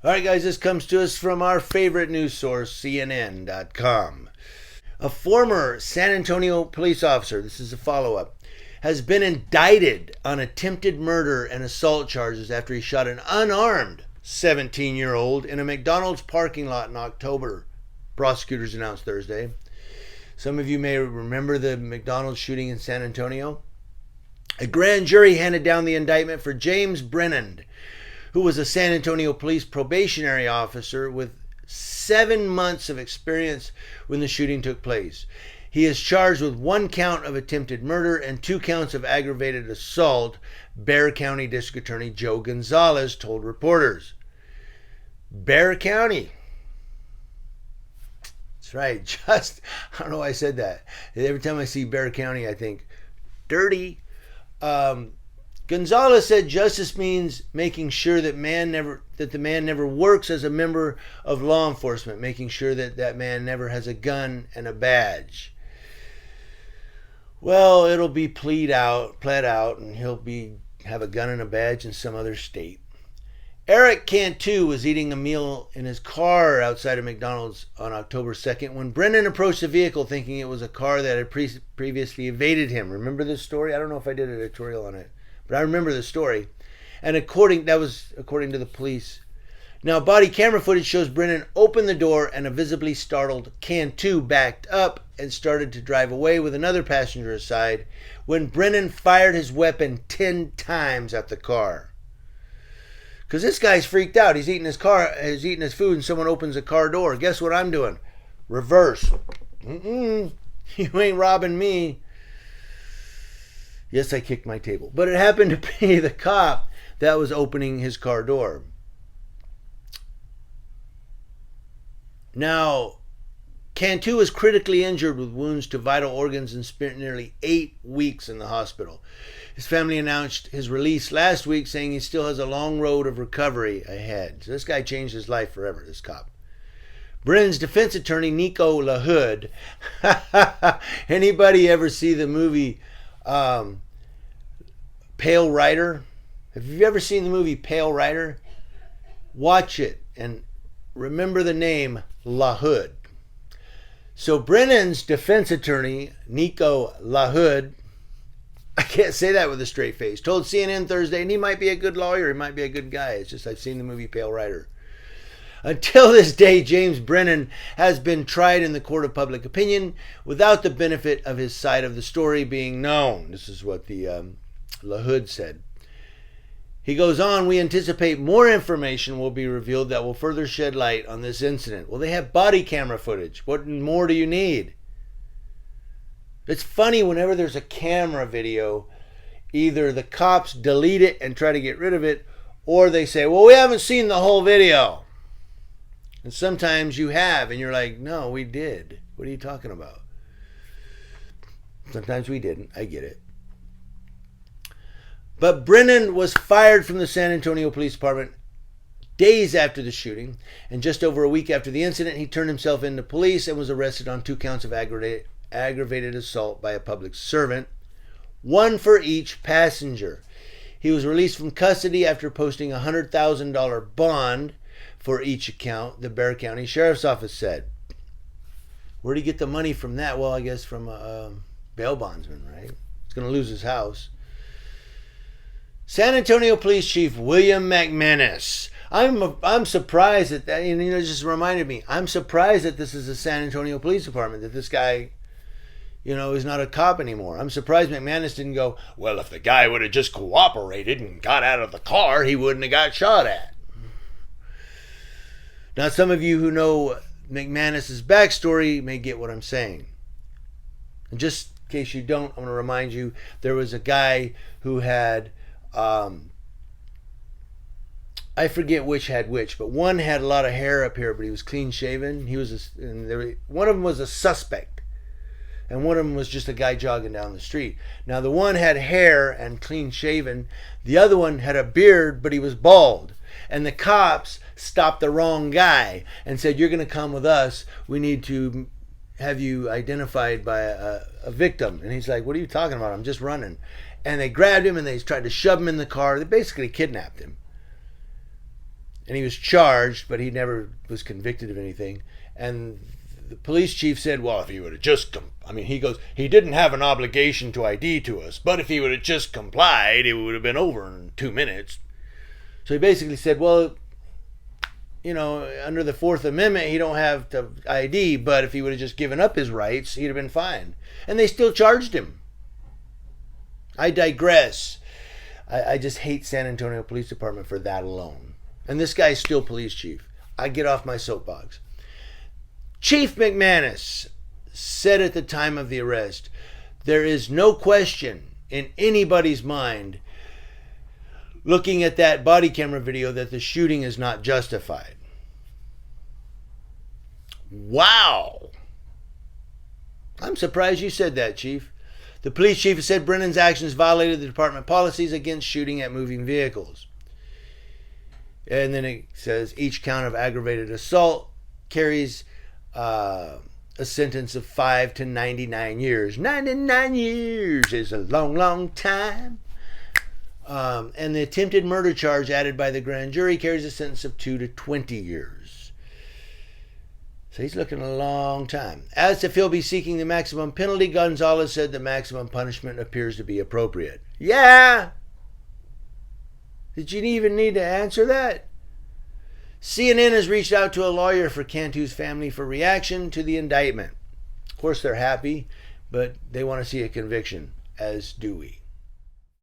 All right, guys, this comes to us from our favorite news source, CNN.com. A former San Antonio police officer, this is a follow-up, has been indicted on attempted murder and assault charges after he shot an unarmed 17-year-old in a McDonald's parking lot in October, prosecutors announced Thursday. Some of you may remember the McDonald's shooting in San Antonio. A grand jury handed down the indictment for James Brennan, who was a San Antonio police probationary officer with 7 months of experience when the shooting took place. He is charged with 1 count of attempted murder and 2 counts of aggravated assault, Bexar County District Attorney Joe Gonzalez told reporters. Bexar County. That's right. I don't know why I said that. Every time I see Bexar County, I think, dirty. Gonzalez said justice means making sure that the man never works as a member of law enforcement, making sure that that man never has a gun and a badge. Well, it'll be pled out, and he'll have a gun and a badge in some other state. Eric Cantu was eating a meal in his car outside of McDonald's on October 2nd when Brennan approached the vehicle thinking it was a car that had previously evaded him. Remember this story? I don't know if I did an editorial on it, but I remember the story. And that was according to the police. Now, body camera footage shows Brennan open the door and a visibly startled Cantu backed up and started to drive away with another passenger aside when Brennan fired his weapon 10 times at the car. Because this guy's freaked out. He's eating his food, and someone opens the car door. Guess what I'm doing? Reverse. You ain't robbing me. Yes, I kicked my table. But it happened to be the cop that was opening his car door. Now, Cantu was critically injured with wounds to vital organs and spent nearly 8 weeks in the hospital. His family announced his release last week, saying he still has a long road of recovery ahead. So this guy changed his life forever, this cop. Brennan's defense attorney, Nico LaHood. Anybody ever see the movie Pale Rider? Have you ever seen the movie Pale Rider? Watch it and remember the name LaHood. So Brennan's defense attorney, Nico LaHood, I can't say that with a straight face, told CNN Thursday, and he might be a good lawyer, he might be a good guy. It's just I've seen the movie Pale Rider. Until this day, James Brennan has been tried in the court of public opinion without the benefit of his side of the story being known. This is what the LaHood said. He goes on, we anticipate more information will be revealed that will further shed light on this incident. Well, they have body camera footage. What more do you need? It's funny whenever there's a camera video, either the cops delete it and try to get rid of it, or they say, well, we haven't seen the whole video. And sometimes you have, and you're like, no, we did. What are you talking about? Sometimes we didn't. I get it. But Brennan was fired from the San Antonio Police Department days after the shooting, and just over a week after the incident, he turned himself into police and was arrested on 2 counts of aggravated assault by a public servant, 1 for each passenger. He was released from custody after posting a $100,000 bond for each account, the Bexar County Sheriff's Office said. Where did he get the money from that? Well, I guess from a bail bondsman, right? He's going to lose his house. San Antonio Police Chief William McManus. I'm surprised at that. And it just reminded me. I'm surprised that this is the San Antonio Police Department, that this guy, is not a cop anymore. I'm surprised McManus didn't go, well, if the guy would have just cooperated and got out of the car, he wouldn't have got shot at. Now, some of you who know McManus's backstory may get what I'm saying. And just in case you don't, I'm going to remind you, there was a guy who had, I forget which had which, but one had a lot of hair up here, but he was clean shaven. One of them was a suspect, and one of them was just a guy jogging down the street. Now, the one had hair and clean shaven. The other one had a beard, but he was bald. And the cops stopped the wrong guy and said, you're going to come with us. We need to have you identified by a victim. And he's like, what are you talking about? I'm just running. And they grabbed him and they tried to shove him in the car. They basically kidnapped him. and he was charged, but he never was convicted of anything. And the police chief said, well, if he would have just he goes, he didn't have an obligation to ID to us, but if he would have just complied, it would have been over in 2 minutes. So he basically said, well, under the Fourth Amendment, he don't have to ID, but if he would have just given up his rights, he'd have been fine. And they still charged him. I digress. I just hate San Antonio Police Department for that alone. And this guy's still police chief. I get off my soapbox. Chief McManus said at the time of the arrest, there is no question in anybody's mind looking at that body camera video that the shooting is not justified. Wow. I'm surprised you said that, Chief. The police chief said Brennan's actions violated the department policies against shooting at moving vehicles. And then it says each count of aggravated assault carries a sentence of 5 to 99 years. 99 years is a long, long time. And the attempted murder charge added by the grand jury carries a sentence of 2 to 20 years. So he's looking a long time. As to if he'll be seeking the maximum penalty, Gonzalez said the maximum punishment appears to be appropriate. Yeah! Did you even need to answer that? CNN has reached out to a lawyer for Cantu's family for reaction to the indictment. Of course, they're happy, but they want to see a conviction, as do we.